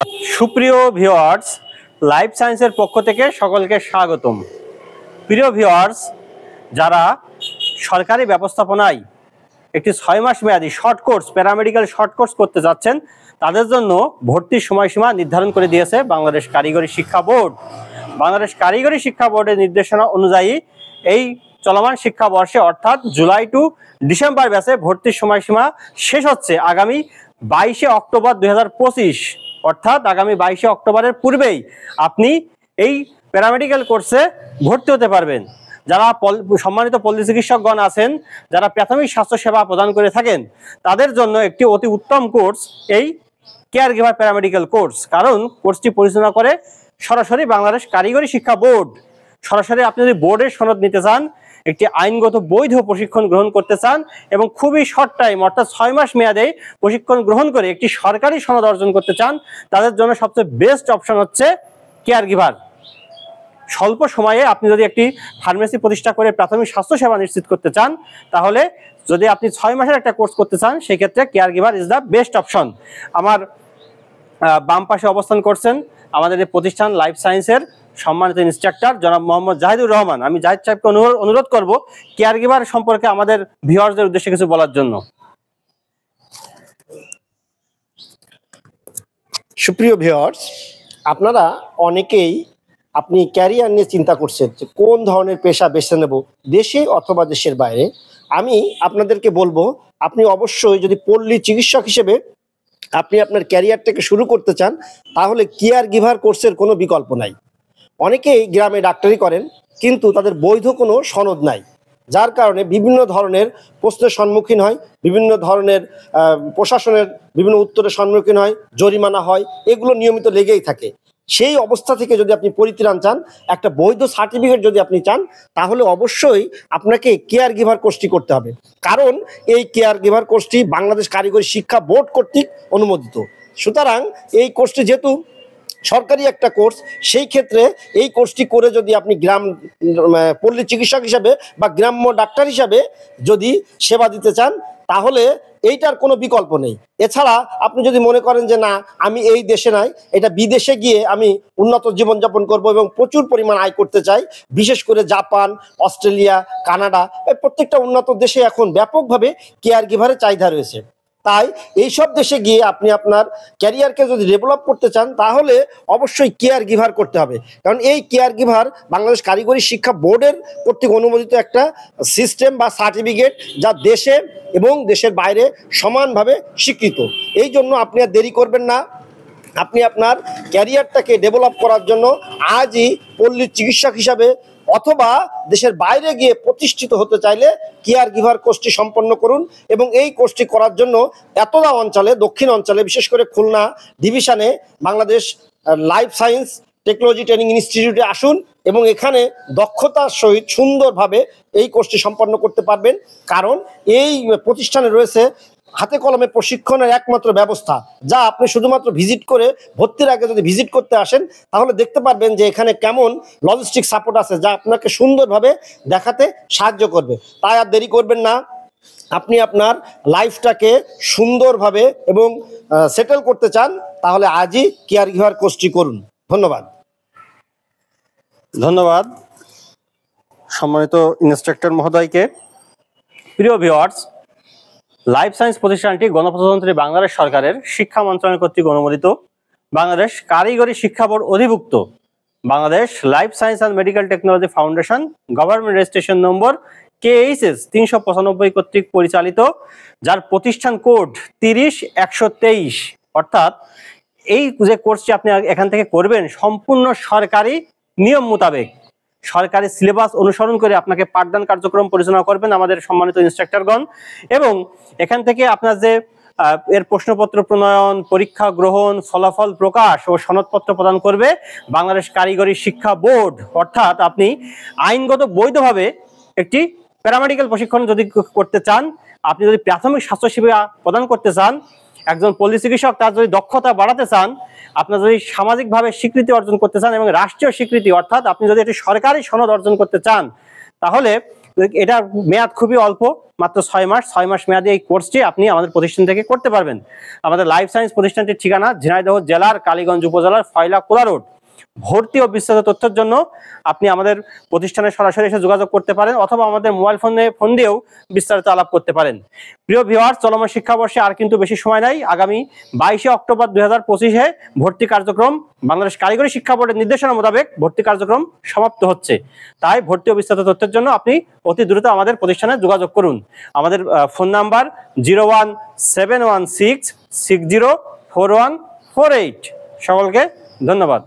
সুপ্রিয় viewers, life সায়েন্সের পক্ষ থেকে সকলকে স্বাগতম। প্রিয় ভিউয়ার্স, যারা সরকারি ব্যবস্থাপনায় একটি 6 মাস মেয়াদী short course, paramedical short course করতে যাচ্ছেন, তাদের জন্য ভর্তির সময়সীমা নির্ধারণ করে দিয়েছে বাংলাদেশ কারিগরি শিক্ষা বোর্ড। বাংলাদেশ কারিগরি শিক্ষা বোর্ডের নির্দেশনা অনুযায়ী এই চলমান শিক্ষাবর্ষে অর্থাৎ জুলাই টু ডিসেম্বর ব্যাচে ভর্তির সময়সীমা শেষ হচ্ছে আগামী 22শে অক্টোবর 2025। অর্থাৎ আগামী 22শে অক্টোবরের পূর্বেই আপনি এই প্যারামেডিক্যাল কোর্সে ভর্তি হতে পারবেন। যারা সম্মানিত পল্লী চিকিৎসকগণ আছেন, যারা প্রাথমিক স্বাস্থ্যসেবা প্রদান করে থাকেন, তাদের জন্য একটি অতি উত্তম কোর্স এই কেয়ার গিভার প্যারামেডিক্যাল কোর্স। কারণ কোর্সটি পরিচালনা করে সরাসরি বাংলাদেশ কারিগরি শিক্ষা বোর্ড। সরাসরি আপনি যদি বোর্ডের সনদ নিতে চান, একটি আইনগত বৈধ প্রশিক্ষণ গ্রহণ করতে চান এবং খুবই শর্ট টাইম অর্থাৎ 6 মাস মেয়াদে প্রশিক্ষণ গ্রহণ করে একটি সরকারি সনদ অর্জন করতে চান, তাদের জন্য সবচেয়ে বেস্ট অপশন হচ্ছে কেয়ার গিভার। স্বল্প সময়ে আপনি যদি একটি ফার্মেসি প্রতিষ্ঠা করে প্রাথমিক স্বাস্থ্যসেবা নিশ্চিত করতে চান, তাহলে যদি আপনি 6 মাসের একটা কোর্স করতে চান, সেক্ষেত্রে care giver is the best option. আমার বাম পাশে অবস্থান করছেন আমাদের এই প্রতিষ্ঠান লাইফ সায়েন্সের সম্মানিত ইনস্ট্রাক্টর জনাব মোহাম্মদ জাহিদুর রহমান। আমি জাহিদ সাহেবকে অনুরোধ করব কেয়ার গিভার সম্পর্কে আমাদের ভিউয়ার্সদের উদ্দেশ্যে কিছু বলার জন্য। সুপ্রিয় ভিউয়ার্স, আপনারা অনেকেই আপনি ক্যারিয়ার নিয়ে চিন্তা করছেন যে কোন ধরনের পেশা বেছে নেব, দেশে অথবা দেশের বাইরে। আমি আপনাদেরকে বলবো, আপনি অবশ্যই যদি পল্লী চিকিৎসক হিসেবে আপনি আপনার ক্যারিয়ারটাকে শুরু করতে চান, তাহলে কেয়ার গিভার কোর্সের কোনো বিকল্প নাই। অনেকেই গ্রামে ডাক্তারি করেন, কিন্তু তাদের বৈধ কোনো সনদ নাই, যার কারণে বিভিন্ন ধরনের প্রশ্নের সম্মুখীন হয়, বিভিন্ন ধরনের প্রশাসনের বিভিন্ন উত্তরের সম্মুখীন হয়, জরিমানা হয়, এগুলো নিয়মিত লেগেই থাকে। সেই অবস্থা থেকে যদি আপনি পরিত্রাণ চান, একটা বৈধ সার্টিফিকেট যদি আপনি চান, তাহলে অবশ্যই আপনাকে কেয়ার গিভার কোর্সটি করতে হবে। কারণ এই কেয়ার গিভার কোর্সটি বাংলাদেশ কারিগরি শিক্ষা বোর্ড কর্তৃক অনুমোদিত। সুতরাং এই কোর্সটি যেহেতু সরকারি একটা কোর্স, সেই ক্ষেত্রে এই কোর্সটি করে যদি আপনি পল্লী চিকিৎসক হিসাবে বা গ্রাম্য ডাক্তার হিসাবে যদি সেবা দিতে চান, তাহলে এইটার কোনো বিকল্প নেই। এছাড়া আপনি যদি মনে করেন যে না, আমি এই দেশে নাই, এটা বিদেশে গিয়ে আমি উন্নত জীবনযাপন করব এবং প্রচুর পরিমাণ আয় করতে চাই, বিশেষ করে জাপান, অস্ট্রেলিয়া, কানাডা, এই প্রত্যেকটা উন্নত দেশে এখন ব্যাপকভাবে কেয়ার গিভারের চাহিদা রয়েছে। তাই এইসব দেশে গিয়ে আপনি আপনার ক্যারিয়ারকে যদি ডেভেলপ করতে চান, তাহলে অবশ্যই কেয়ার গিভার করতে হবে। কারণ এই কেয়ার গিভার বাংলাদেশ কারিগরি শিক্ষা বোর্ডের কর্তৃক অনুমোদিত একটা সিস্টেম বা সার্টিফিকেট, যা দেশে এবং দেশের বাইরে সমানভাবে স্বীকৃত। এই জন্য আপনি আর দেরি করবেন না। আপনি আপনার ক্যারিয়ারটাকে ডেভেলপ করার জন্য আজই পল্লী চিকিৎসক হিসাবে অথবা দেশের বাইরে গিয়ে প্রতিষ্ঠিত হতে চাইলে কেয়ার গিভার কোর্সটি সম্পন্ন করুন। এবং এই কোর্সটি করার জন্য এতদা অঞ্চলে, দক্ষিণ অঞ্চলে, বিশেষ করে খুলনা ডিভিশনে Bangladesh life science technology training ইনস্টিটিউটে আসুন এবং এখানে দক্ষতার সহিত সুন্দরভাবে এই কোর্সটি সম্পন্ন করতে পারবেন। কারণ এই প্রতিষ্ঠানে রয়েছে হাতে কলমে প্রশিক্ষণের একমাত্র ব্যবস্থা, যা আপনি শুধুমাত্র ভিজিট করে, ভর্তির আগে যদি ভিজিট করতে আসেন, তাহলে দেখতে পারবেন যে এখানে কেমন লজিস্টিক সাপোর্ট আছে, যা আপনাকে সুন্দরভাবে দেখাতে সাহায্য করবে। তাই আর দেরি করবেন না। আপনি আপনার লাইফটাকে সুন্দরভাবে এবং সেটেল করতে চান, তাহলে আজই কেয়ার গিভার কোর্সটি করুন। ধন্যবাদ। ধন্যবাদ সম্মানিত ইনস্ট্রাক্টর মহোদয়কে। প্রিয় ভিউয়ার্স, লাইফ সায়েন্স প্রতিষ্ঠানটি গণপ্রজাতন্ত্রী বাংলাদেশ সরকারের শিক্ষা মন্ত্রণালয় কর্তৃক অনুমোদিত, বাংলাদেশ কারিগরি শিক্ষা বোর্ড অধিভুক্ত, Bangladesh life science and medical technology foundation government registration number KHS 395 কর্তৃক পরিচালিত, যার প্রতিষ্ঠান কোড 30123। অর্থাৎ এই যে কোর্সটি আপনি এখান থেকে করবেন, সম্পূর্ণ সরকারি নিয়ম মোতাবেক, সরকারি সিলেবাস অনুসরণ করে আপনাকে পাঠদান কার্যক্রম পরিচালনা করবেন আমাদের সম্মানিত ইনস্ট্রাক্টরগণ। এবং এখান থেকে আপনার যে এর প্রশ্নপত্র প্রণয়ন, পরীক্ষা গ্রহণ, ফলাফল প্রকাশ ও সনদপত্র প্রদান করবে বাংলাদেশ কারিগরি শিক্ষা বোর্ড। অর্থাৎ আপনি আইনগত বৈধভাবে একটি প্যারামেডিক্যাল প্রশিক্ষণ যদি করতে চান, আপনি যদি প্রাথমিক স্বাস্থ্যসেবা প্রদান করতে চান, একজন পল্লী চিকিৎসক তার যদি দক্ষতা বাড়াতে চান, আপনার যদি সামাজিকভাবে স্বীকৃতি অর্জন করতে চান এবং রাষ্ট্রীয় স্বীকৃতি, অর্থাৎ আপনি যদি একটি সরকারি সনদ অর্জন করতে চান, তাহলে এটা মেয়াদ খুবই অল্প, মাত্র 6 মাস। 6 মাস মেয়াদী এই কোর্সটি আপনি আমাদের প্রতিষ্ঠান থেকে করতে পারবেন। আমাদের লাইফ সায়েন্স প্রতিষ্ঠানটির ঠিকানা ঝিনাইদহ জেলার কালীগঞ্জ উপজেলার ফয়লা কোলা রোড। ভর্তি ও বিস্তারিত তথ্যের জন্য আপনি আমাদের প্রতিষ্ঠানে সরাসরি এসে যোগাযোগ করতে পারেন, অথবা আমাদের মোবাইল ফোন দিয়েও বিস্তারিত আলাপ করতে পারেন। প্রিয় ভিউয়ার্স, চলমান শিক্ষাবর্ষে আর কিন্তু বেশি সময় নাই। আগামী 22শে অক্টোবর 2025-এ ভর্তি কার্যক্রম বাংলাদেশ কারিগরি শিক্ষা বোর্ডের নির্দেশনা মোতাবেক ভর্তি কার্যক্রম সমাপ্ত হচ্ছে। তাই ভর্তি ও বিস্তারিত তথ্যের জন্য আপনি অতি দ্রুত আমাদের প্রতিষ্ঠানে যোগাযোগ করুন। আমাদের ফোন নাম্বার 01716604148। সকলকে ধন্যবাদ।